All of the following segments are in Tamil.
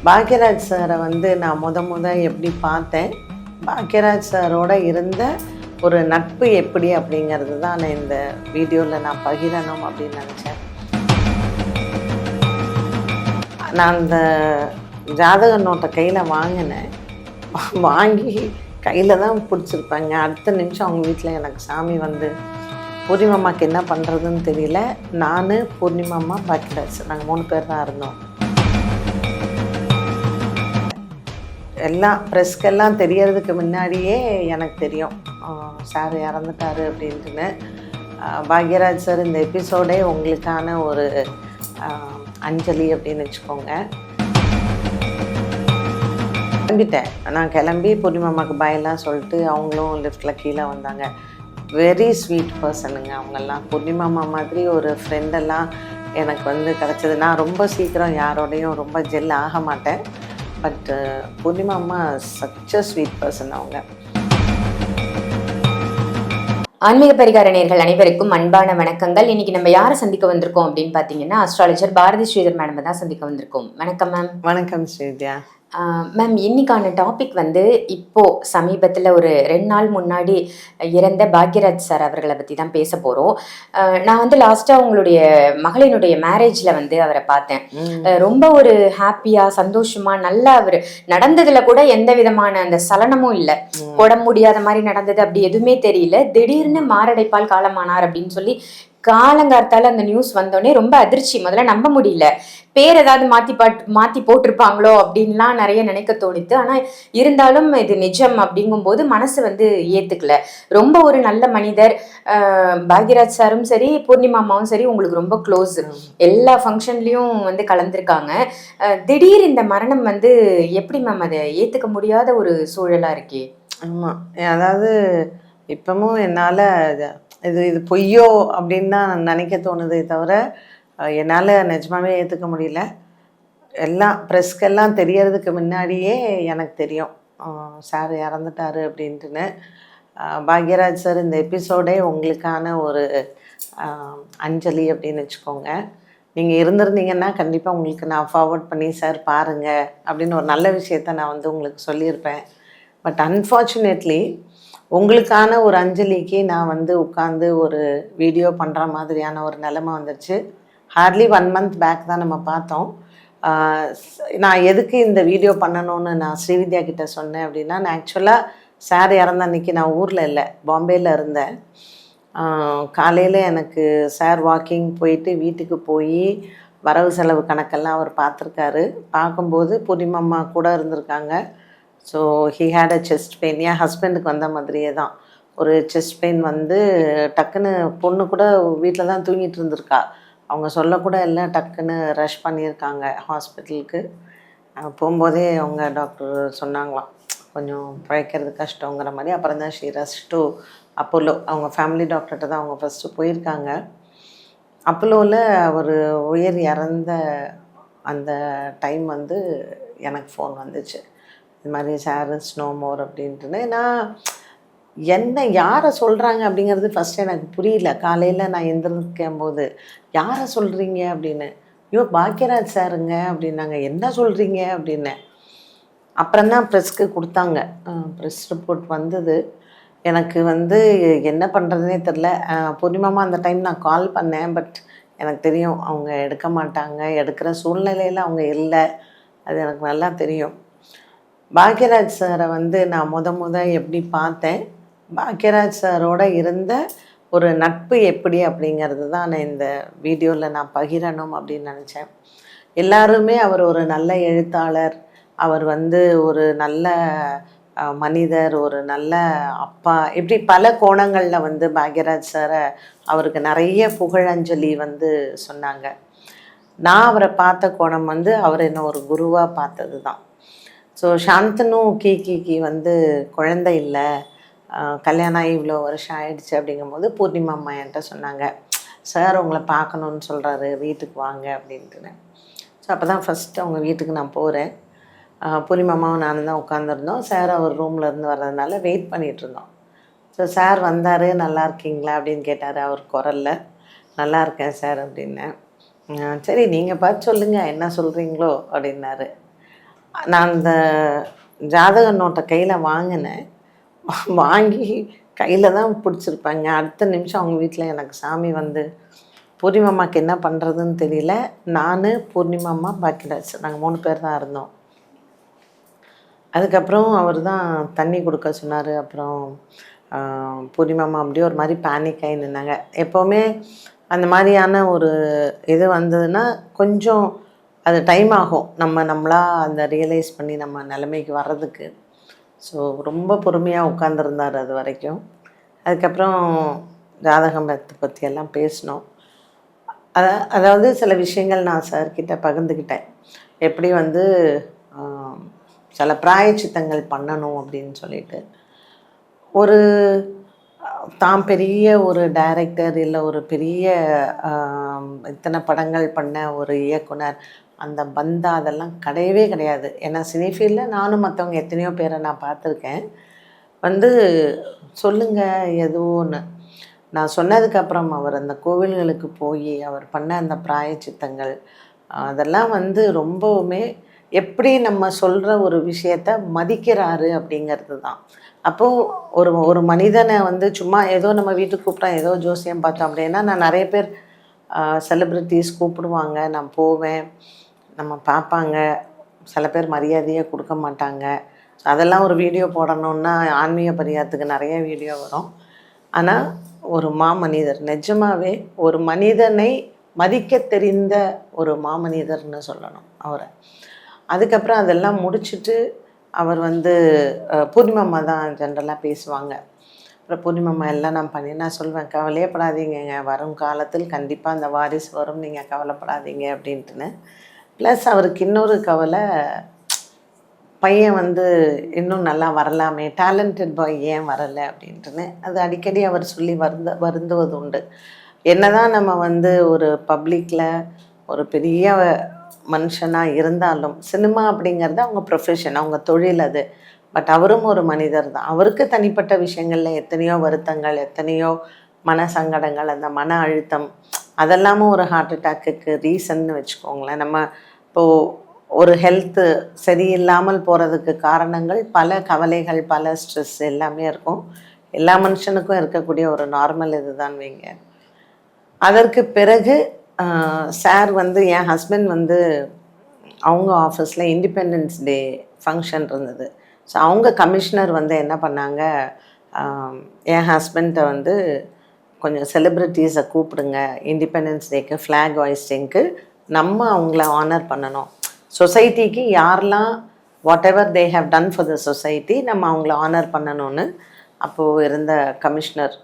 பாக்யராஜ் சாரை நான் எப்படி பார்த்தேன், பாக்யராஜ் சாரோட இருந்த ஒரு நட்பு எப்படி அப்படிங்கிறது தான் நான் இந்த வீடியோவில் நான் பகிரணும் அப்படின்னு நினச்சேன். நான் அந்த ஜாதக நோட்டை கையில் வாங்கினேன். வாங்கி கையில் தான் பிடிச்சிருப்பாங்க. அடுத்த நிமிஷம் அவங்க வீட்டில் எனக்கு சாமி பூர்ணிமாமாவுக்கு என்ன பண்ணுறதுன்னு தெரியல. நான், பூர்ணிமாமா, பாக்யராஜ் நாங்கள் 3 பேர் தான் இருந்தோம். எல்லாம் ப்ரெஸ்க்கெல்லாம் தெரியறதுக்கு முன்னாடியே எனக்கு தெரியும் சார் இறந்துட்டாரு அப்படின்ட்டுன்னு. பாக்யராஜ் சார் இந்த எபிசோடே உங்களுக்கான ஒரு அஞ்சலி அப்படின்னு வச்சுக்கோங்க. கிளம்பிட்டேன். நான் கிளம்பி பூர்ணிமாமாவுக்கு பாயெல்லாம் சொல்லிட்டு அவங்களும் லிஃப்ட்டில் கீழே வந்தாங்க. வெரி ஸ்வீட் பர்சனுங்க அவங்கெல்லாம். பூர்ணிமாமா மாதிரி ஒரு ஃப்ரெண்டெல்லாம் எனக்கு கிடச்சிது. நான் ரொம்ப சீக்கிரம் யாரோடையும் ரொம்ப ஜெல் ஆக மாட்டேன். பட் பூர்ணிமாமா சச் அ ஸ்வீட் பர்சன் அவங்க. ஆன்மீக பரிகார நேயர்கள் அனைவருக்கும் அன்பான வணக்கங்கள். இன்னைக்கு நம்ம யாரை சந்திக்க வந்திருக்கோம் அப்படின்னு பார்த்தீங்கன்னா, அஸ்ட்ராலஜர் பாரதி ஸ்ரீதர் மேடம் தான் சந்திக்க வந்திருக்கோம். வணக்கம் மேம். வணக்கம் ஸ்ரீவித்யா. மேம், இன்னைக்கான டாபிக் இப்போ சமீபத்தில் ஒரு 2 நாள் முன்னாடி இறந்த பாக்யராஜ் சார் அவர்களை பற்றி தான் பேச போகிறோம். நான் லாஸ்ட்டாக உங்களுடைய மகளினுடைய மேரேஜில் அவரை பார்த்தேன். ரொம்ப ஒரு ஹாப்பியாக சந்தோஷமாக நல்லா அவர் நடந்ததில் கூட எந்த விதமான அந்த சலனமும் இல்லை. போட முடியாத மாதிரி நடந்தது அப்படி எதுவுமே தெரியல. திடீர்னு மாரடைப்பால் காலமானார் அப்படின்னு சொல்லி காலங்கார்த்தால அந்த நியூஸ் வந்தோடனே ரொம்ப அதிர்ச்சி. முதல்ல நம்ப முடியல. பேர் ஏதாவது மாத்தி போட்டிருப்பாங்களோ அப்படின்லாம் நிறைய நினைக்க தோணித்து. ஆனா இருந்தாலும் இது நிஜம் அப்படிங்கும்போது மனசு ஏத்துக்கல. ரொம்ப ஒரு நல்ல மனிதர். பாக்யராஜ் சாரும் சரி, பூர்ணிமாமாவும் சரி உங்களுக்கு ரொம்ப க்ளோஸ். எல்லா ஃபங்க்ஷன்லயும் கலந்துருக்காங்க. திடீர் இந்த மரணம் எப்படி மேம் அதை ஏத்துக்க முடியாத ஒரு சூழலா இருக்கே? ஆமா, அதாவது இப்பவும் என்னால் இது பொய்யோ அப்படின்னு தான் நினைக்க தோணுதே தவிர என்னால் நிஜமாவே ஏற்றுக்க முடியல. எல்லாம் ப்ரெஸ்க்கெல்லாம் தெரியறதுக்கு முன்னாடியே எனக்கு தெரியும் சார் இறந்துட்டாரு அப்படின்ட்டுன்னு. பாக்யராஜ் சார் இந்த எபிசோடே உங்களுக்கான ஒரு அஞ்சலி அப்படின்னு வச்சுக்கோங்க. நீங்கள் இருந்திருந்தீங்கன்னா கண்டிப்பாக உங்களுக்கு நான் ஃபார்வர்ட் பண்ணி சார் பாருங்கள் அப்படின்னு ஒரு நல்ல விஷயத்த நான் உங்களுக்கு சொல்லியிருப்பேன். பட் அன்ஃபார்ச்சுனேட்லி உங்களுக்கான ஒரு அஞ்சலிக்கு நான் உட்காந்து ஒரு வீடியோ பண்ணுற மாதிரியான ஒரு நிலைமை வந்துடுச்சு. ஹார்ட்லி 1 month பேக் தான் நம்ம பார்த்தோம். நான் எதுக்கு இந்த வீடியோ பண்ணணும்னு நான் ஸ்ரீவித்யா கிட்டே சொன்னேன் அப்படின்னா, நான் ஆக்சுவலாக சார் இறந்த அன்றைக்கி நான் ஊரில் இல்லை, பாம்பேயில் இருந்தேன். காலையில் எனக்கு சார் வாக்கிங் போயிட்டு வீட்டுக்கு போய் வரவு செலவு கணக்கெல்லாம் அவர் பார்த்துருக்காரு. பார்க்கும்போது பூர்ணிமாமா கூட இருந்திருக்காங்க. So he had a chest pain. என் ஹஸ்பண்டுக்கு வந்த மாதிரியே தான் ஒரு செஸ்ட் பெயின் டக்குன்னு பொண்ணு கூட வீட்டில் தான் தூங்கிட்டு இருந்திருக்கா. அவங்க சொல்லக்கூட இல்லை, டக்குன்னு ரஷ் பண்ணியிருக்காங்க ஹாஸ்பிட்டலுக்கு. போகும்போதே அவங்க டாக்டர் சொன்னாங்களாம் கொஞ்சம் பிழைக்கிறது கஷ்டங்கிற மாதிரி. அப்புறம் தான் ஷீ ரஷ் டு அப்போலோ. அவங்க ஃபேமிலி டாக்டர்கிட்ட தான் அவங்க ஃபஸ்ட்டு போயிருக்காங்க. அப்போலோவில் அவர் உயிர் இறந்த அந்த டைம் எனக்கு ஃபோன் வந்துச்சு, இது மாதிரி சார் இஸ் நோ மோர் அப்படின்ட்டுன்னு. நான் என்ன யாரை சொல்கிறாங்க அப்படிங்கிறது ஃபஸ்ட்டு எனக்கு புரியல. காலையில் நான் எந்திரிக்கும்போது யாரை சொல்கிறீங்க அப்படின்னு. ஐயோ பாக்யராஜ் சாருங்க அப்படின்னாங்க. என்ன சொல்கிறீங்க அப்படின்னு. அப்புறம்தான் ப்ரெஸ்க்கு கொடுத்தாங்க. ப்ரெஸ் ரிப்போர்ட் வந்தது. எனக்கு என்ன பண்ணுறதுனே தெரில. பூர்ணிமாமா அந்த டைம் நான் கால் பண்ணேன். பட் எனக்கு தெரியும் அவங்க எடுக்க மாட்டாங்க, எடுக்கிற சூழ்நிலையில் அவங்க இல்லை. அது எனக்கு நல்லா தெரியும். பாக்யராஜ் சாரை நான் எப்படி பார்த்தேன், பாக்யராஜ் சாரோட இருந்த ஒரு நட்பு எப்படி அப்படிங்கிறது தான் நான் இந்த வீடியோவில் நான் பகிரணும் அப்படின்னு நினச்சேன். எல்லாருமே அவர் ஒரு நல்ல எழுத்தாளர், அவர் ஒரு நல்ல மனிதர், ஒரு நல்ல அப்பா, இப்படி பல கோணங்களில் பாக்யராஜ் சாரை அவருக்கு நிறைய புகழஞ்சலி சொன்னாங்க. நான் அவரை பார்த்த கோணம் அவர் என்ன ஒரு குருவாக பார்த்தது தான். ஸோ சாந்தனும் கீகி குழந்தை இல்லை, கல்யாணம் ஆகி இவ்வளோ வருஷம் ஆயிடுச்சு அப்படிங்கும்போது பூர்ணிமாமா என்கிட்ட சொன்னாங்க, சார் உங்களை பார்க்கணுன்னு சொல்கிறாரு, வீட்டுக்கு வாங்க அப்படின்ட்டுன்னு. ஸோ அப்போ தான் ஃபஸ்ட்டு அவங்க வீட்டுக்கு நான் போகிறேன். பூர்ணிமாமாவும் நானும் தான் உட்காந்துருந்தோம். சார் அவர் ரூமில் இருந்து வர்றதுனால வெயிட் பண்ணிகிட்ருந்தோம். ஸோ சார் வந்தார். நல்லா இருக்கீங்களா அப்படின்னு கேட்டார் அவர் குரலில். நல்லா இருக்கேன் சார் அப்படின்னேன். சரி நீங்கள் பார்த்து சொல்லுங்கள் என்ன சொல்கிறீங்களோ அப்படின்னாரு. நான் அந்த ஜாதக நோட்டை கையில் வாங்கினேன். வாங்கி கையில் தான் பிடிச்சிருப்பேங்க. அடுத்த நிமிஷம் அவங்க வீட்டில் எனக்கு சாமி வந்து பூர்ணிமாமாவுக்கு என்ன பண்ணுறதுன்னு தெரியல. நான், பூர்ணிமாமா, பாக்கியராஜ் நாங்கள் 3 பேர் தான் இருந்தோம். அதுக்கப்புறம் அவர் தான் தண்ணி கொடுக்க சொன்னார். அப்புறம் பூர்ணிமாமா அப்படியே ஒரு மாதிரி பேனிக் ஆகி நின்னாங்க. எப்போவுமே அந்த மாதிரியான ஒரு இது வந்ததுன்னா கொஞ்சம் அது டைம் ஆகும், நம்மளா அந்த ரியலைஸ் பண்ணி நம்ம நிலைமைக்கு வர்றதுக்கு. ஸோ ரொம்ப பொறுமையாக உட்காந்துருந்தார் அது வரைக்கும். அதுக்கப்புறம் ஜாதகம் பற்றியெல்லாம் பேசினோம். அதாவது சில விஷயங்கள் நான் சார்கிட்ட பகிர்ந்துக்கிட்டேன். எப்படி வந்து சில பிராயச்சித்தங்கள் பண்ணணும் அப்படின்னு சொல்லிட்டு. ஒரு தான் பெரிய ஒரு டைரக்டர் இல்லை ஒரு பெரிய இத்தனை படங்கள் பண்ண ஒரு இயக்குனர் அந்த பந்தா அதெல்லாம் கிடையவே கிடையாது. ஏன்னா சினி ஃபீல்டில் நானும் மற்றவங்க எத்தனையோ பேரை நான் பார்த்துருக்கேன். வந்து சொல்லுங்கள் எதுவோன்னு நான் சொன்னதுக்கப்புறம் அவர் அந்த கோவில்களுக்கு போய் அவர் பண்ண அந்த பிராயச்சித்தங்கள் அதெல்லாம் வந்து ரொம்பவுமே எப்படி நம்ம சொல்கிற ஒரு விஷயத்த மதிக்கிறாரு அப்படிங்கிறது தான். அப்போது ஒரு மனிதனை வந்து சும்மா ஏதோ நம்ம வீட்டுக்கு கூப்பிட்டோம், ஏதோ ஜோசியம் பார்த்தோம் அப்படின்னா, நான் நிறைய பேர் செலிப்ரிட்டிஸ் கூப்பிடுவாங்க, நான் போவேன், நம்ம பார்ப்பாங்க. சில பேர் மரியாதையே கொடுக்க மாட்டாங்க. அதெல்லாம் ஒரு வீடியோ போடணுன்னா ஆன்மீக பரிகாரத்துக்கு நிறைய வீடியோ வரும். ஆனால் ஒரு மாமனிதர், நிஜமாகவே ஒரு மனிதனை மதிக்க தெரிந்த ஒரு மாமனிதர்னு சொல்லணும் அவரை. அதுக்கப்புறம் அதெல்லாம் முடிச்சுட்டு அவர் வந்து பூர்ணிமாமா தான் ஜென்ரலாக பேசுவாங்க. அப்புறம் பூர்ணிமாமா எல்லாம் நான் சொல்வேன், கவலையே படாதீங்கங்க, வரும் காலத்தில் கண்டிப்பாக அந்த வாரிசு வரும், நீங்கள் கவலைப்படாதீங்க அப்படின்ட்டுன்னு. ப்ளஸ் அவருக்கு இன்னொரு கவலை, பையன் வந்து இன்னும் நல்லா வரலாமே, டேலண்டட் பாய் ஏன் வரலை அப்படின்ட்டுன்னு. அது அடிக்கடி அவர் சொல்லி வருந்துவது உண்டு. என்னதான் நம்ம வந்து ஒரு பப்ளிக்கில் ஒரு பெரிய மனுஷனாக இருந்தாலும் சினிமா அப்படிங்கிறது அவங்க ப்ரொஃபஷன், அவங்க தொழில் அது. பட் அவரும் ஒரு மனிதர் தான். அவருக்கு தனிப்பட்ட விஷயங்களில் எத்தனையோ வருத்தங்கள், எத்தனையோ மன சங்கடங்கள், அந்த மன அழுத்தம் அதெல்லாமும் ஒரு ஹார்ட் அட்டாக்குக்கு ரீசன்னு வச்சுக்கோங்களேன். நம்ம இப்போது ஒரு ஹெல்த்து சரியில்லாமல் போகிறதுக்கு காரணங்கள் பல கவலைகள், பல ஸ்ட்ரெஸ் எல்லாமே இருக்கும். எல்லா மனுஷனுக்கும் இருக்கக்கூடிய ஒரு நார்மல் இதுதான் வைங்க. அதற்கு பிறகு சார் வந்து என் ஹஸ்பண்ட் வந்து அவங்க ஆஃபீஸில் இண்டிபெண்டன்ஸ் டே ஃபங்க்ஷன் இருந்தது. ஸோ அவங்க கமிஷனர் வந்து என்ன பண்ணாங்க, என் ஹஸ்பண்ட்டை வந்து கொஞ்சம் செலிப்ரிட்டிஸை கூப்பிடுங்க, இண்டிபெண்டன்ஸ் டேக்கு ஃப்ளாக் ஹாய்ஸ்டிங்க்கு நம்ம அவங்கள ஆனர் பண்ணணும். சொசைட்டிக்கு யாரெல்லாம் what ever they have done for the society நம்ம அவங்கள ஆனர் பண்ணணும்னு அப்போது இருந்த கமிஷனர்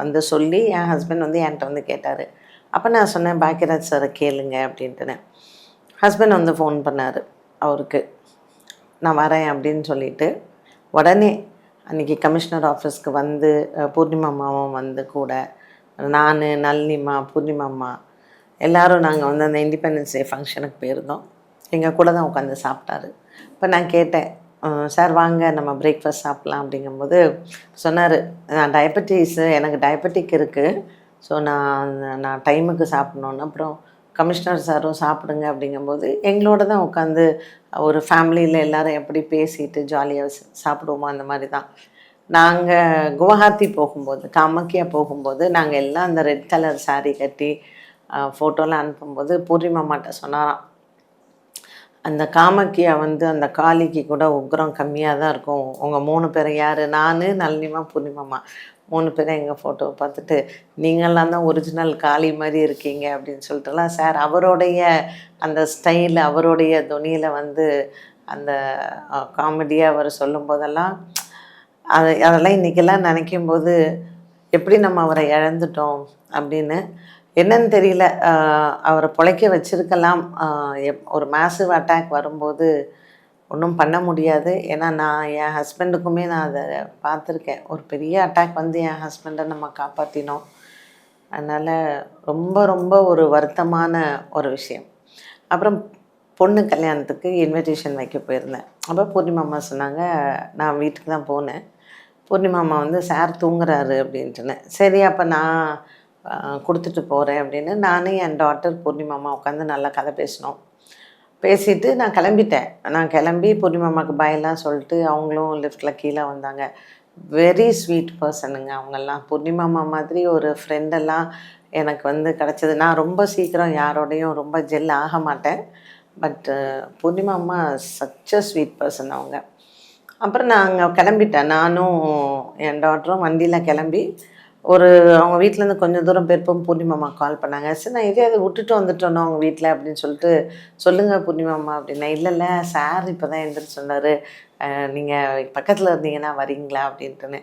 வந்து சொல்லி என் ஹஸ்பண்ட் வந்து என்கிட்ட வந்து கேட்டார். அப்போ நான் சொன்னேன், பாக்கியராஜ் சாரை கேளுங்க அப்படின்ட்டுனேன். ஹஸ்பண்ட் வந்து ஃபோன் பண்ணார் அவருக்கு, நான் வரேன் அப்படின்னு சொல்லிட்டு. உடனே அன்றைக்கி கமிஷனர் ஆஃபீஸ்க்கு வந்து பூர்ணிமாமாவும் வந்து கூட, நான், நளினிமா, பூர்ணிமாமா எல்லோரும் நாங்கள் வந்து அந்த இண்டிபெண்டன்ஸ் டே ஃபங்க்ஷனுக்கு போயிருந்தோம். எங்கள் கூட தான் உட்காந்து சாப்பிட்டாரு. இப்போ நான் கேட்டேன், சார் வாங்க நம்ம பிரேக்ஃபாஸ்ட் சாப்பிட்லாம் அப்படிங்கும்போது சொன்னார், நான் டயபெட்டிஸு, எனக்கு டயபெட்டிக் இருக்குது, ஸோ நான் டைமுக்கு சாப்பிட்ணுன்னு. அப்புறம் கமிஷனர் சாரும் சாப்பிடுங்க அப்படிங்கும்போது எங்களோட தான் உட்காந்து ஒரு ஃபேமிலியில் எல்லோரும் எப்படி பேசிட்டு ஜாலியாக சாப்பிடுவோமோ அந்த மாதிரி தான். நாங்கள் குவஹாத்தி போகும்போது, காமாக்கியா போகும்போது நாங்கள் எல்லாம் அந்த ரெட் கலர் சாரீ கட்டி ஃபோட்டோலாம் அனுப்பும்போது பூர்ணிமாமாட்ட சொன்னாராம், அந்த காமாக்கியா வந்து அந்த காளிக்கு கூட உக்ரம் கம்மியாக தான் இருக்கும். உங்கள் 3 பேர் யார், நான், நளினிமா, பூர்ணிமாமா 3 பேரும் எங்கள் ஃபோட்டோவை பார்த்துட்டு நீங்கள்லாம் தான் ஒரிஜினல் காளி மாதிரி இருக்கீங்க அப்படின்னு சொல்லிட்டுலாம் சார் அவருடைய அந்த ஸ்டைல், அவருடைய துணியில் வந்து அந்த காமெடியாக அவர் சொல்லும் போதெல்லாம் அதெல்லாம் இன்றைக்கெல்லாம் நினைக்கும்போது எப்படி நம்ம அவரை இழந்துட்டோம் அப்படின்னு. என்னன்னு தெரியல, அவரை பிழைக்க வச்சிருக்கலாம். ஒரு மேசிவ் அட்டாக் வரும்போது ஒன்றும் பண்ண முடியாது. ஏன்னா நான் என் ஹஸ்பண்டுக்குமே நான் அதை பார்த்துருக்கேன். ஒரு பெரிய அட்டாக் வந்து என் ஹஸ்பண்டை நம்ம காப்பாற்றினோம். அதனால் ரொம்ப ரொம்ப ஒரு வருத்தமான ஒரு விஷயம். அப்புறம் பொண்ணு கல்யாணத்துக்கு இன்விடேஷன் வைக்க போயிருந்தேன். அப்போ பூர்ணிமாமா சொன்னாங்க, நான் வீட்டுக்கு தான் போனேன். பூர்ணிமாமா வந்து சார் தூங்குறாரு அப்படின்ட்டுன்னு. சரி அப்போ நான் கொடுத்துட்டு போகிறேன் அப்படின்னு நானும் என் டாட்டர் பூர்ணிமாமா உட்காந்து நல்லா கதை பேசினோம். பேசிட்டு நான் கிளம்பிட்டேன். நான் கிளம்பி பூர்ணிமாமாக்கு பாய்லாம் சொல்லிட்டு அவங்களும் லிஃப்ட்டில் கீழே வந்தாங்க. வெரி ஸ்வீட் பர்சனுங்க அவங்கெல்லாம். பூர்ணிமாமா மாதிரி ஒரு ஃப்ரெண்டெல்லாம் எனக்கு வந்து கிடச்சது. நான் ரொம்ப சீக்கிரம் யாரோடையும் ரொம்ப ஜெல் ஆக மாட்டேன். பட் பூர்ணிமாமா சச் அ ஸ்வீட் பர்சன் அவங்க. அப்புறம் நான் அங்கே கிளம்பிட்டேன். நானும் என் டாட்டரும் வண்டியில் கிளம்பி ஒரு அவங்க வீட்டிலேருந்து கொஞ்சம் தூரம் போயிருப்போம். பூர்ணிமாமா கால் பண்ணாங்க. சரி நான் இதே அதை விட்டுட்டு வந்துட்டோன்னோ அவங்க வீட்டில் அப்படின்னு சொல்லிட்டு, சொல்லுங்கள் பூர்ணிமாமா அப்படின்னேன். இல்லை இல்லை சார் இப்போ தான் எழுந்திரிச்சு சொன்னார், நீங்கள் பக்கத்தில் இருந்தீங்கன்னா வரீங்களா அப்படின்ட்டுன்னு.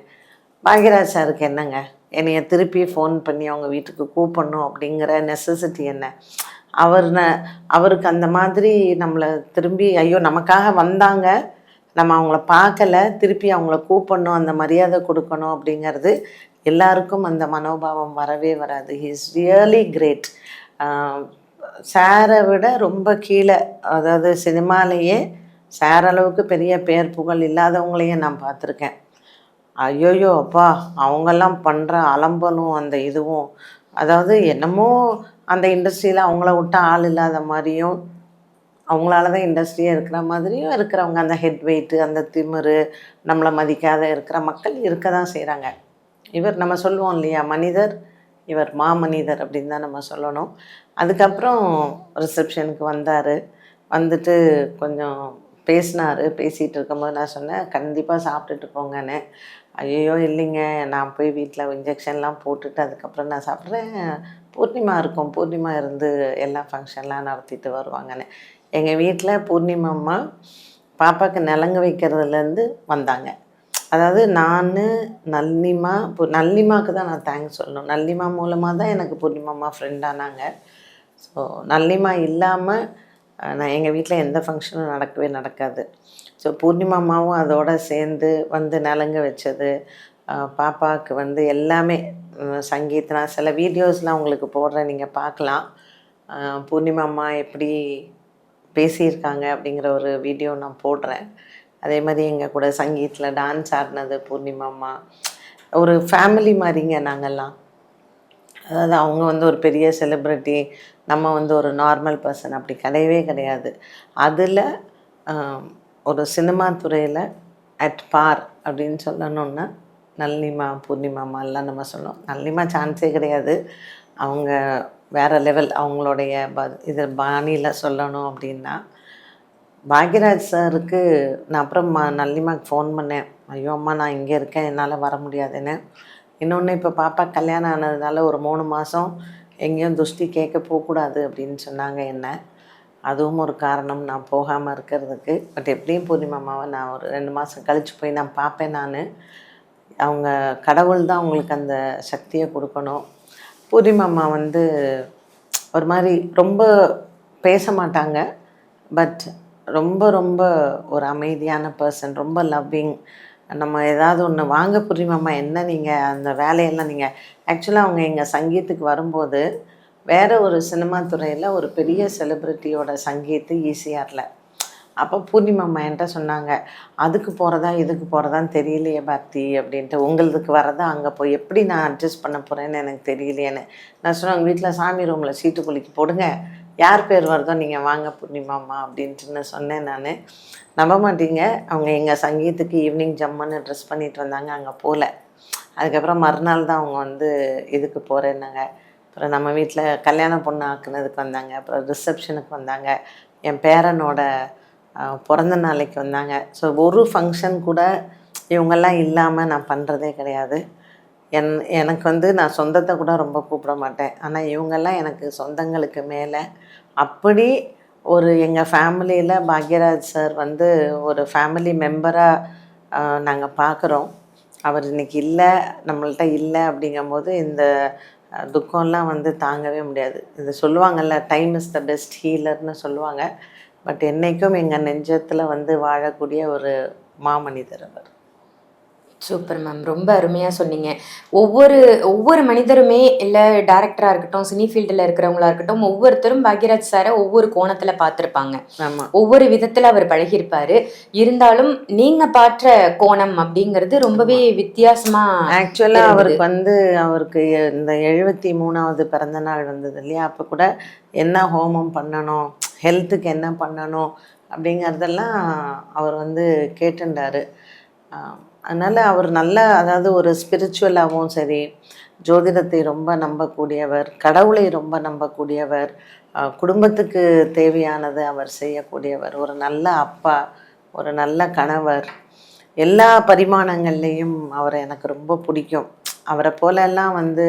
பாக்யராஜ் சாருக்கு என்னங்க என்னைய திருப்பி ஃபோன் பண்ணி அவங்க வீட்டுக்கு கூப்பிடணும் அப்படிங்கிற நெசசிட்டி என்ன? அவருக்கு அந்த மாதிரி நம்மளை திரும்பி ஐயோ நமக்காக வந்தாங்க, நம்ம அவங்கள பார்க்கல, திருப்பி அவங்கள கூப்பிடணும், அந்த மரியாதை கொடுக்கணும் அப்படிங்கிறது எல்லாருக்கும் அந்த மனோபாவம் வரவே வராது. He is really great. சாரை விட ரொம்ப கீழே, அதாவது சினிமாலேயே சார் அளவுக்கு பெரிய பேர் புகழ் இல்லாதவங்களையும் நான் பார்த்துருக்கேன். ஐயோயோ அப்பா அவங்கெல்லாம் பண்ணுற அலம்பலும் அந்த இதுவும், அதாவது என்னமோ அந்த இண்டஸ்ட்ரியில் அவங்கள விட்ட ஆள் இல்லாத மாதிரியும், அவங்களால தான் இண்டஸ்ட்ரியே இருக்கிற மாதிரியும் இருக்கிறவங்க, அந்த ஹெட் வெயிட்டு, அந்த திமிரு, நம்மளை மதிக்காத இருக்கிற மக்கள் இருக்க தான் செய்கிறாங்க. இவர் நம்ம சொல்லுவோம் இல்லையா, மனிதர், இவர் மாமனிதர் அப்படின்னு தான் நம்ம சொல்லணும். அதுக்கப்புறம் ரிசப்ஷனுக்கு வந்தார். வந்துட்டு கொஞ்சம் பேசினார். பேசிகிட்டு இருக்கும்போது நான் சொன்னேன், கண்டிப்பாக சாப்பிட்டுட்டு போங்கன்னு. ஐயோ இல்லைங்க, நான் போய் வீட்டில் இன்ஜெக்ஷன்லாம் போட்டுட்டு அதுக்கப்புறம் நான் சாப்பிட்றேன். பூர்ணிமா இருக்கும், பூர்ணிமா இருந்து எல்லா ஃபங்க்ஷன்லாம் நடத்திட்டு வருவாங்கன்னு. எங்கள் வீட்டில் பூர்ணிமா அம்மா பாப்பாவுக்கு நலங்கு வைக்கிறதுலேருந்து வந்தாங்க. அதாவது நான் நல்லிமா, நல்லிமாவுக்கு தான் நான் தேங்க்ஸ் சொல்லணும். நல்லிமா மூலமாக தான் எனக்கு பூர்ணிமா அம்மா ஃப்ரெண்டானாங்க. ஸோ நல்லிமா இல்லாமல் நான் எங்கள் வீட்டில் எந்த ஃபங்க்ஷனும் நடக்கவே நடக்காது. ஸோ பூர்ணிமா அம்மாவும் அதோடு சேர்ந்து வந்து நலங்கு வச்சது, பாப்பாவுக்கு வந்து எல்லாமே சங்கீத், நான் சில வீடியோஸ்லாம் உங்களுக்கு போடுறேன், நீங்கள் பார்க்கலாம். பூர்ணிமா அம்மா எப்படி பேசியிருக்காங்க அப்படிங்கிற ஒரு வீடியோ நான் போடுறேன். அதே மாதிரி எங்கள் கூட சங்கீத்தில் டான்ஸ் ஆடினது பூர்ணிமா அம்மா. ஒரு ஃபேமிலி மாதிரிங்க நாங்கள்லாம். அதாவது அவங்க வந்து ஒரு பெரிய செலிப்ரிட்டி, நம்ம வந்து ஒரு நார்மல் பர்சன், அப்படி கிடையவே கிடையாது. அதில் ஒரு சினிமா துறையில் அட் பார் அப்படின்னு சொல்லணுன்னா நல்லிமா, பூர்ணிமா அம்மாலாம் நம்ம சொல்லணும். நல்லிமா சான்ஸே கிடையாது. அவங்க வேறு லெவல். அவங்களுடைய இது பாணியில் சொல்லணும் அப்படின்னா, பாக்யராஜ் சாருக்கு நான் அப்புறம் நல்லிமாக்கு ஃபோன் பண்ணேன். ஐயோ அம்மா நான் இங்கே இருக்கேன், என்னால் வர முடியாதுன்னு. இன்னொன்று இப்போ பாப்பா கல்யாணம் ஆனதுனால ஒரு 3 மாதம் எங்கேயும் துஷ்டி கேட்க போகக்கூடாது அப்படின்னு சொன்னாங்க என்ன. அதுவும் ஒரு காரணம் நான் போகாமல் இருக்கிறதுக்கு. பட் எப்படியும் பூர்ணிமா அம்மாவை நான் ஒரு 2 மாதம் கழித்து போய் நான் பார்ப்பேன். அவங்க கடவுள் தான் அவங்களுக்கு அந்த சக்தியை கொடுக்கணும். பூர்ணிமா அம்மா வந்து ஒரு மாதிரி ரொம்ப பேச மாட்டாங்க. பட் ரொம்ப ரொம்ப ஒரு அமைதியான பர்சன், ரொம்ப லவ்விங். நம்ம ஏதாவது ஒன்று வாங்க பூர்ணிமா அம்மா என்ன நீங்கள் அந்த வேலையெல்லாம் நீங்கள் ஆக்சுவலாக அவங்க எங்கள் சங்கீத்துக்கு வரும்போது வேறு ஒரு சினிமா துறையில் ஒரு பெரிய செலிப்ரிட்டியோட சங்கீத்து ஈசிஆரில். அப்போ பூர்ணிமா அம்மா என்கிட்ட சொன்னாங்க, அதுக்கு போகிறதா இதுக்கு போகிறதான்னு தெரியலையே பார்த்தி அப்படின்ட்டு, உங்களுதுக்கு வரதா அங்கே போய் எப்படி நான் அட்ஜஸ்ட் பண்ண போகிறேன்னு எனக்கு தெரியலையேன்னு. நான் சொன்னேன், உங்கள் வீட்டில் சாமி ரூமில் சீட்டு குலுக்கி போடுங்க, யார் பேர் வருதோ நீங்கள் வாங்க பூர்ணிமா அம்மா அப்படின்ட்டு சொன்னேன். நான் நம்ப மாட்டீங்க, அவங்க எங்கள் சங்கீத்துக்கு ஈவினிங் ஜம்முன்னு ட்ரெஸ் பண்ணிட்டு வந்தாங்க, அங்கே போகல. அதுக்கப்புறம் மறுநாள் தான் அவங்க வந்து இதுக்கு போகிறேன்னாங்க. அப்புறம் நம்ம வீட்டில் கல்யாண பொண்ணு ஆக்குனதுக்கு வந்தாங்க. அப்புறம் ரிசப்ஷனுக்கு வந்தாங்க. என் பேரனோட பிறந்த நாளைக்கு வந்தாங்க. ஸோ ஒரு ஃபங்க்ஷன் கூட இவங்கெல்லாம் இல்லாமல் நான் பண்ணுறதே கிடையாது. எனக்கு வந்து நான் சொந்தத்தை கூட ரொம்ப கூப்பிட மாட்டேன். ஆனால் இவங்கெல்லாம் எனக்கு சொந்தங்களுக்கு மேலே. அப்படி ஒரு எங்கள் ஃபேமிலியில் பாக்யராஜ் சார் வந்து ஒரு ஃபேமிலி மெம்பராக நாங்கள் பார்க்குறோம். அவர் இன்றைக்கி இல்லை, நம்மள்ட்ட இல்லை அப்படிங்கும்போது இந்த துக்கம்லாம் வந்து தாங்கவே முடியாது. இது சொல்லுவாங்கள்ல, டைம் இஸ் த பெஸ்ட் ஹீலர்னு சொல்லுவாங்க. பட் என்றைக்கும் எங்கள் நெஞ்சத்தில் வந்து வாழக்கூடிய ஒரு மாமனிதர் அவர். Super ma'am. ரொம்ப அருமையாக சொன்னீங்க. ஒவ்வொரு மனிதருமே, இல்லை டேரக்டராக இருக்கட்டும், சினி ஃபீல்டில் இருக்கிறவங்களா இருக்கட்டும், ஒவ்வொருத்தரும் பாக்யராஜ் சாரை ஒவ்வொரு கோணத்தில் பார்த்துருப்பாங்க. ஆமாம், ஒவ்வொரு விதத்தில் அவர் பழகியிருப்பார். இருந்தாலும் நீங்கள் பார்த்த கோணம் அப்படிங்கிறது ரொம்பவே வித்தியாசமாக. ஆக்சுவலாக அவருக்கு இந்த 73வது பிறந்த நாள் வந்தது இல்லையா, அப்போ கூட என்ன ஹோமம் பண்ணணும், ஹெல்த்துக்கு என்ன பண்ணணும் அப்படிங்கிறதெல்லாம் அவர் வந்து கேட்டுண்டார். அதனால் அவர் நல்ல, அதாவது ஒரு ஸ்பிரிச்சுவலாகவும் சரி, ஜோதிடத்தை ரொம்ப நம்பக்கூடியவர், கடவுளை ரொம்ப நம்பக்கூடியவர், குடும்பத்துக்கு தேவையானது அவர் செய்யக்கூடியவர், ஒரு நல்ல அப்பா, ஒரு நல்ல கணவர், எல்லா பரிமாணங்கள்லேயும் அவரை எனக்கு ரொம்ப பிடிக்கும். அவரை போலெல்லாம் வந்து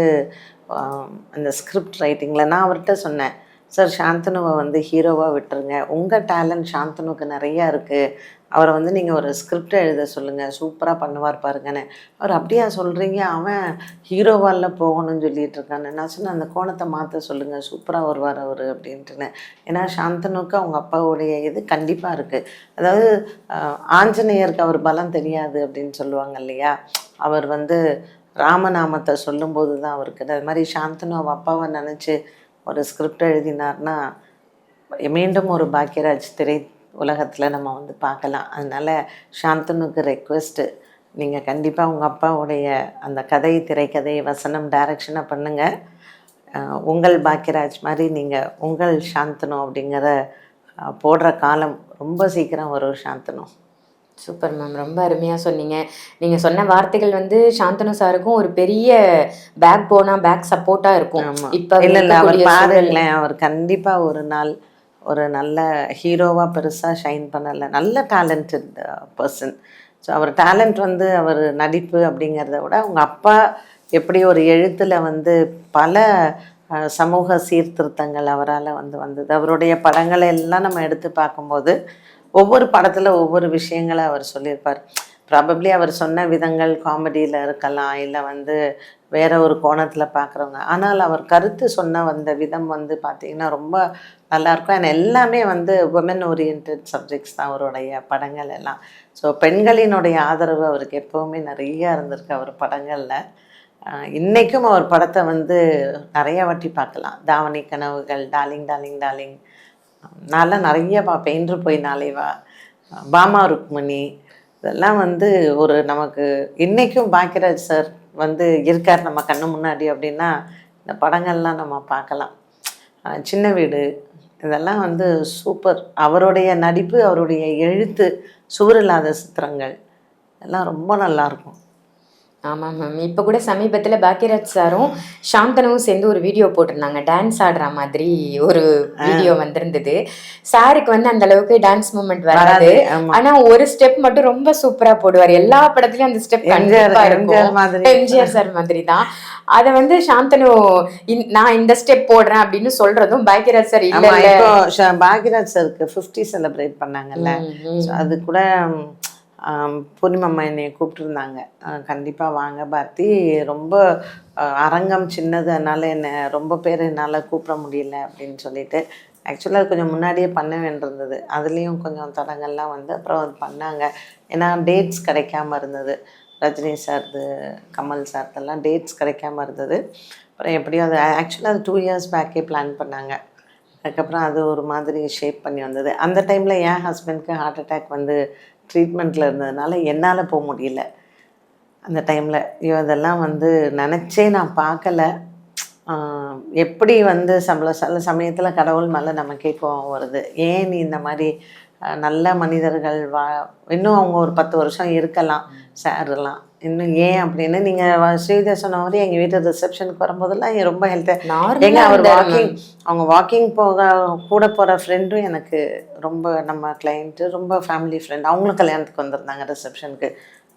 அந்த ஸ்கிரிப்ட் ரைட்டிங்கில் நான் அவர்கிட்ட சொன்னேன், சார் சாந்தனுவை வந்து ஹீரோவாக விட்டுருங்க, உங்கள் டேலண்ட் சாந்தனுக்கு நிறையா இருக்குது, அவரை வந்து நீங்கள் ஒரு ஸ்கிரிப்டை எழுத சொல்லுங்கள், சூப்பராக பண்ணுவார் பாருங்கன்னு. அவர் அப்படியா சொல்கிறீங்க, அவன் ஹீரோவால் போகணும்னு சொல்லிட்டு இருக்கான்னு. நான் சொன்னேன், அந்த கோணத்தை மாற்ற சொல்லுங்கள், சூப்பராக வருவார் அவர் அப்படின்ட்டுன்னு. ஏன்னா சாந்தனுக்கு அவங்க அப்பாவுடைய இது கண்டிப்பாக இருக்குது. அதாவது ஆஞ்சநேயருக்கு அவர் பலம் தெரியாது அப்படின்னு சொல்லுவாங்க இல்லையா, அவர் வந்து ராமநாமத்தை சொல்லும்போது தான் அவருக்கு அது மாதிரி. சாந்தனு அவள் அப்பாவை நினச்சி ஒரு ஸ்கிரிப்ட் எழுதினார்னா மீண்டும் ஒரு பாக்யராஜ் திரை உலகத்தில் நம்ம வந்து பார்க்கலாம். அதனால் சாந்தனுக்கு ரெக்வெஸ்ட்டு, நீங்கள் கண்டிப்பாக உங்கள் அப்பாவுடைய அந்த கதை, திரைக்கதை, வசனம், டைரக்ஷனை பண்ணுங்கள். உங்கள் பாக்யராஜ் மாதிரி நீங்கள் உங்கள் சாந்தனு அப்படிங்கிற போடுற காலம் ரொம்ப சீக்கிரம் வரும் சாந்தனு. சூப்பர் மேம், ரொம்ப அருமையாக சொன்னீங்க. நீங்கள் சொன்ன வார்த்தைகள் வந்து சாந்தனு சாருக்கும் ஒரு பெரிய பேக் போனாக, பேக் சப்போர்ட்டாக இருக்கும். இப்போ இல்லை அவர் பாருங்களேன், அவர் கண்டிப்பாக ஒரு நாள் ஒரு நல்ல ஹீரோவாக பெருசாக ஷைன் பண்ணலை, நல்ல டேலண்டட் பர்சன். ஸோ அவர் டேலண்ட் வந்து அவர் நடிப்பு அப்படிங்கிறத விட அவங்க அப்பா எப்படி ஒரு எழுத்தில் வந்து பல சமூக சீர்திருத்தங்கள் அவரால் வந்து வந்தது. அவருடைய படங்களை எல்லாம் நம்ம எடுத்து பார்க்கும்போது ஒவ்வொரு படத்தில் ஒவ்வொரு விஷயங்களை அவர் சொல்லியிருப்பார். ப்ராபப்ளி அவர் சொன்ன விதங்கள் காமெடியில் இருக்கலாம், இல்லை வந்து வேற ஒரு கோணத்தில் பார்க்குறவங்க, ஆனால் அவர் கருத்து சொன்ன வந்த விதம் வந்து பார்த்திங்கன்னா ரொம்ப நல்லாயிருக்கும். அண்ட் எல்லாமே வந்து உமன் ஓரியன்ட் சப்ஜெக்ட்ஸ் தான் அவருடைய படங்கள் எல்லாம். ஸோ பெண்களினுடைய ஆதரவு அவருக்கு எப்போவுமே நிறையா இருந்திருக்கு அவர் படங்களில். இன்றைக்கும் அவர் படத்தை வந்து நிறைய வாட்டி பார்க்கலாம். தாவணி கனவுகள், டார்லிங் டார்லிங் டார்லிங், நான்லாம் நிறைய பார்ப்பேன். இன்று போய் நாளை வா, பாமா ருக்மணி, இதெல்லாம் வந்து ஒரு நமக்கு இன்றைக்கும் பாக்யராஜ் சார் வந்து இருக்கார் நம்ம கண்ணு முன்னாடி அப்படின்னா இந்த படங்கள்லாம் நம்ம பார்க்கலாம். சின்ன வீடு, இதெல்லாம் வந்து சூப்பர். அவருடைய நடிப்பு, அவருடைய எழுத்து, சுவரில்லாத சித்திரங்கள் எல்லாம் ரொம்ப நல்லாயிருக்கும். ஆமாம் மேம், இப்போ கூட சமீபத்தில் பாக்யராஜ் சாரும் சாந்தனுவும் சேர்ந்து ஒரு வீடியோ போட்டிருந்தாங்க, டான்ஸ் ஆடுற மாதிரி ஒரு வீடியோ வந்திருந்தது. சாருக்கு வந்து அந்த அளவுக்கு டான்ஸ் மூமெண்ட் வராது, ஆனா ஒரு ஸ்டெப் மட்டும் ரொம்ப சூப்பரா போடுவார். எல்லா படத்துலயும் அந்த ஸ்டெப் கண்டிப்பா இருக்கும், எம்ஜிஆர் சார் மாதிரி தான். அதை வந்து சாந்தனு நான் இந்த ஸ்டெப் போடுறேன் அப்படின்னு சொல்றதும் பாக்யராஜ் சார் இல்ல. இப்போ பாக்யராஜ் சாருக்கு 50 செலிப்ரேட் பண்ணாங்கல்ல, அது கூட பூர்ணிமம்மா என்னை கூப்பிட்டுருந்தாங்க, கண்டிப்பாக வாங்க பாரதி, ரொம்ப அரங்கம் சின்னது, அதனால் என்னை ரொம்ப பேர் என்னால் கூப்பிட முடியல அப்படின்னு சொல்லிட்டு. ஆக்சுவலாக கொஞ்சம் முன்னாடியே பண்ண வேண்டியிருந்தது, அதுலேயும் கொஞ்சம் தடங்கள்லாம் வந்து அப்புறம் அது பண்ணாங்க. ஏன்னா டேட்ஸ் கிடைக்காம இருந்தது, ரஜினி சார்து, கமல் சார்தெல்லாம் டேட்ஸ் கிடைக்காம இருந்தது. அப்புறம் எப்படியும் அது ஆக்சுவலாக அது 2 years பேக்கே பிளான் பண்ணாங்க. அதுக்கப்புறம் அது ஒரு மாதிரி ஷேப் பண்ணி வந்தது. அந்த டைமில் என் ஹஸ்பண்ட்க்கு ஹார்ட் அட்டாக் வந்து ட்ரீட்மெண்ட்டில் இருந்ததுனால என்னால் போக முடியல அந்த டைமில். இதெல்லாம் வந்து நினச்சே நான் பார்க்கல. எப்படி வந்து சில சமயத்தில் கடவுள் மேலே நமக்கே கோவம் வருது, ஏன் நீ இந்த மாதிரி நல்ல மனிதர்கள் இன்னும் அவங்க ஒரு 10 வருஷம் இருக்கலாம் சார்லாம், இன்னும் ஏன் அப்படின்னு. நீங்கள் ஸ்ரீவித்யா சொன்ன மாதிரி எங்கள் வீட்டு ரிசப்ஷனுக்கு வரும்போதெல்லாம் ரொம்ப ஹெல்த்தாக எங்க அவர் அவங்க வாக்கிங் கூட போகிற ஃப்ரெண்டும் எனக்கு ரொம்ப, நம்ம கிளைண்ட்டு ரொம்ப ஃபேமிலி ஃப்ரெண்ட், அவங்களும் கல்யாணத்துக்கு வந்திருந்தாங்க ரிசப்ஷனுக்கு.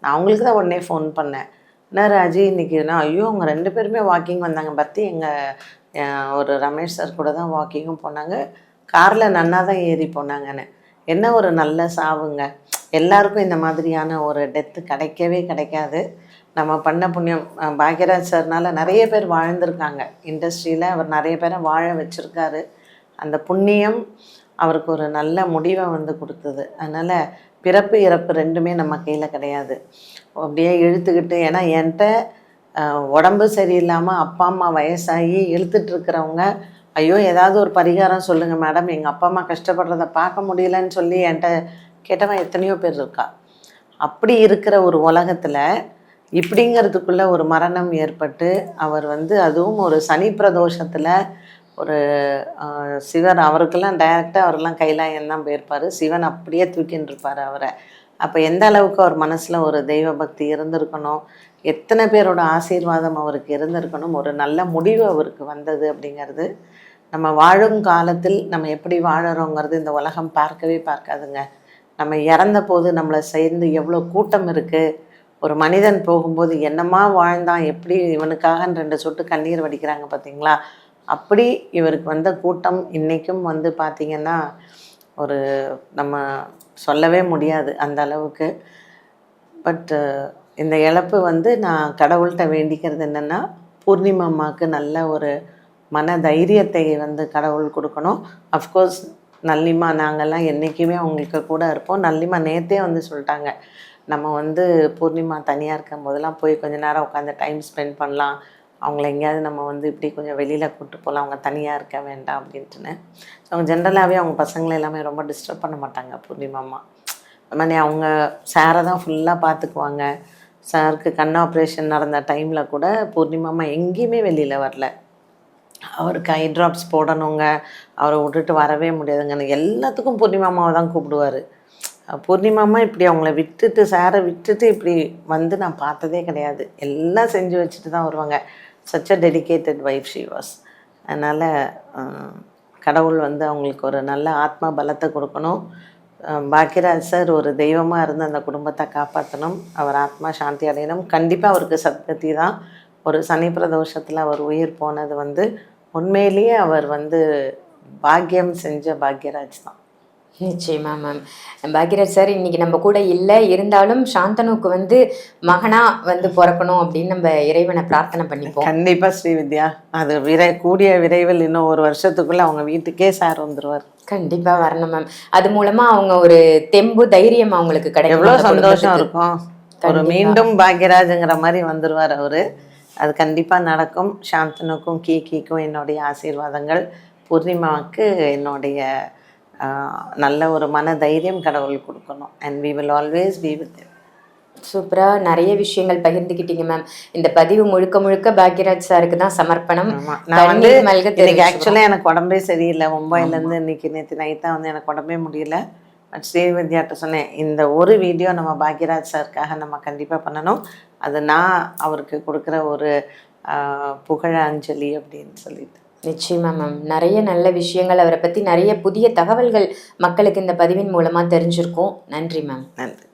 நான் அவங்களுக்கு தான் உடனே ஃபோன் பண்ணேன், என்ன ராஜி இன்னைக்குன்னா, ஐயோ அவங்க 2 பேருமே வாக்கிங் வந்தாங்க பற்றி, எங்கள் ஒரு ரமேஷ் சார் கூட தான் வாக்கிங்கும் போனாங்க, காரில் நன்னா தான் ஏறி போனாங்கன்னு. என்ன ஒரு நல்ல சாவுங்க. எல்லாருக்கும் இந்த மாதிரியான ஒரு டெத்து கிடைக்கவே கிடைக்காது. நம்ம பண்ண புண்ணியம். பாக்யராஜ் சார்னால நிறைய பேர் வாழ்ந்திருக்காங்க இண்டஸ்ட்ரியில், அவர் நிறைய பேரை வாழ வச்சுருக்காரு. அந்த புண்ணியம் அவருக்கு ஒரு நல்ல முடிவை வந்து கொடுத்தது. அதனால் பிறப்பு இறப்பு ரெண்டுமே நம்ம கையில் கிடையாது. அப்படியே இழுத்துக்கிட்டு, ஏன்னா என்கிட்ட உடம்பு சரியில்லாமல் அப்பா அம்மா வயசாகி இழுத்துட்ருக்கிறவங்க, ஐயோ ஏதாவது ஒரு பரிகாரம் சொல்லுங்கள் மேடம், எங்கள் அப்பா அம்மா கஷ்டப்படுறத பார்க்க முடியலன்னு சொல்லி என்கிட்ட கேட்டவன் எத்தனையோ பேர் இருக்கா. அப்படி இருக்கிற ஒரு உலகத்தில் இப்படிங்கிறதுக்குள்ளே ஒரு மரணம் ஏற்பட்டு, அவர் வந்து அதுவும் ஒரு சனி பிரதோஷத்தில் ஒரு சிவன் அவருக்கெல்லாம் டைரெக்டாக அவரெல்லாம் கைலாயம் தான் போயிருப்பார். சிவன் அப்படியே தூக்கின்னு இருப்பார் அவரை. அப்போ எந்த அளவுக்கு அவர் மனசில் ஒரு தெய்வ பக்தி இருந்திருக்கணும், எத்தனை பேரோட ஆசீர்வாதம் அவருக்கு இருந்திருக்கணும், ஒரு நல்ல முடிவு அவருக்கு வந்தது அப்படிங்கிறது நம்ம வாழும் காலத்தில் நம்ம எப்படி வாழறோங்கிறது இந்த உலகம் பார்க்கவே பார்க்காதுங்க. நம்ம இறந்த போது நம்மளை சேர்ந்து எவ்வளோ கூட்டம் இருக்குது. ஒரு மனிதன் போகும்போது என்னமா வாழ்ந்தான், எப்படி இவனுக்காகன்னு 2 சொட்டு கண்ணீர் வடிக்கிறாங்க பார்த்தீங்களா? அப்படி இவருக்கு வந்த கூட்டம் இன்றைக்கும் வந்து பார்த்திங்கன்னா ஒரு நம்ம சொல்லவே முடியாது அந்த அளவுக்கு. பட்டு இந்த இழப்பு வந்து நான் கடவுள்கிட்ட வேண்டிக்கிறது என்னென்னா, பூர்ணிமா அம்மாவுக்கு நல்ல ஒரு மன தைரியத்தை வந்து கடவுள் கொடுக்கணும். அஃப்கோர்ஸ் நல்லிமா நாங்கள்லாம் என்றைக்குமே அவங்களுக்கு கூட இருப்போம். நல்லிமா நேற்றே வந்து சொல்லிட்டாங்க, நம்ம வந்து பூர்ணிமா தனியாக இருக்கும் போதெல்லாம் போய் கொஞ்ச நேரம் உட்காந்து டைம் ஸ்பெண்ட் பண்ணலாம், அவங்கள எங்கேயாவது நம்ம வந்து இப்படி கொஞ்சம் வெளியில் கூப்பிட்டு போகலாம், அவங்க தனியாக இருக்க வேண்டாம் அப்படின்ட்டுன்னு. அவங்க ஜென்ரலாகவே அவங்க பசங்களை எல்லாமே ரொம்ப டிஸ்டர்ப் பண்ண மாட்டாங்க பூர்ணிமா அம்மா. அது மாதிரி அவங்க சாரை தான் ஃபுல்லாக பார்த்துக்குவாங்க. சாருக்கு கண் ஆப்ரேஷன் நடந்த டைமில் கூட பூர்ணிமா அம்மா எங்கேயுமே வெளியில் வரல. அவருக்கு ஐ ட்ராப்ஸ் போடணுங்க, அவரை விட்டுட்டு வரவே முடியாதுங்கன்னு எல்லாத்துக்கும் பூர்ணிமா அம்மாவை தான் கூப்பிடுவார். பூர்ணிமா அம்மா இப்படி அவங்கள விட்டுட்டு சாரை விட்டுட்டு இப்படி வந்து நான் பார்த்ததே கிடையாது. எல்லாம் செஞ்சு வச்சுட்டு தான் வருவாங்க. Such a dedicated wife she was. அதனால் கடவுள் வந்து அவங்களுக்கு ஒரு நல்ல ஆத்மா பலத்தை கொடுக்கணும். பாக்யராஜ் சார் ஒரு தெய்வமாக இருந்து அந்த குடும்பத்தை காப்பாற்றணும். அவர் ஆத்மா சாந்தி அடையணும். கண்டிப்பாக அவருக்கு சத்கதி தான். ஒரு சனி பிரதோஷத்தில் அவர் உயிர் போனது வந்து உண்மையிலேயே அவர் வந்து பாக்கியம் செஞ்ச பாக்யராஜ் தான். நிச்சயமா மேம். பாக்யராஜ் சார் இன்னைக்கு நம்ம கூட இல்லை, இருந்தாலும் சாந்தனுக்கு வந்து மகனா வந்து பிறக்கணும் அப்படின்னு நம்ம இறைவனை பிரார்த்தனை பண்ணிப்போம். கண்டிப்பாக ஸ்ரீவித்யா, அது கூடிய விரைவில் இன்னும் 1 வருஷத்துக்குள்ளே அவங்க வீட்டுக்கே சார் வந்துடுவார். கண்டிப்பாக வரணும் மேம். அது மூலமாக அவங்க ஒரு தெம்பு தைரியம் அவங்களுக்கு கிடைக்கும். எவ்வளோ சந்தோஷம் இருக்கும். ஒரு மீண்டும் பாக்யராஜுங்கிற மாதிரி வந்துடுவார் அவர். அது கண்டிப்பாக நடக்கும். சாந்தனுக்கும் கீக்கும் என்னுடைய ஆசீர்வாதங்கள். பூர்ணிமாவுக்கு என்னுடைய நல்ல ஒரு மன தைரியம் கடவுள் கொடுக்கணும். And we will always be with them. சூப்பராக நிறைய விஷயங்கள் பகிர்ந்துக்கிட்டீங்க மேம். இந்த பதிவு முழுக்க முழுக்க பாக்யராஜ் சாருக்கு தான் சமர்ப்பணம். நான் வந்து இன்னைக்கு ஆக்சுவலாக எனக்கு உடம்பே சரியில்லை. மும்பைலேருந்து நேற்று நைட்டாக வந்து எனக்கு உடம்பே முடியல. பட் ஸ்ரீவித்யாட்ட சொன்னேன், இந்த ஒரு வீடியோ நம்ம பாக்யராஜ் சாருக்காக நம்ம கண்டிப்பாக பண்ணணும். அது நான் அவருக்கு கொடுக்குற ஒரு புகழ அஞ்சலி அப்படின்னு சொல்லிட்டு. நிச்சயமா மேம். நிறைய நல்ல விஷயங்கள் அவரை பற்றி நிறைய புதிய தகவல்கள் மக்களுக்கு இந்த பதிவின் மூலமாக தெரிஞ்சிருக்கும். நன்றி மேம். நன்றி.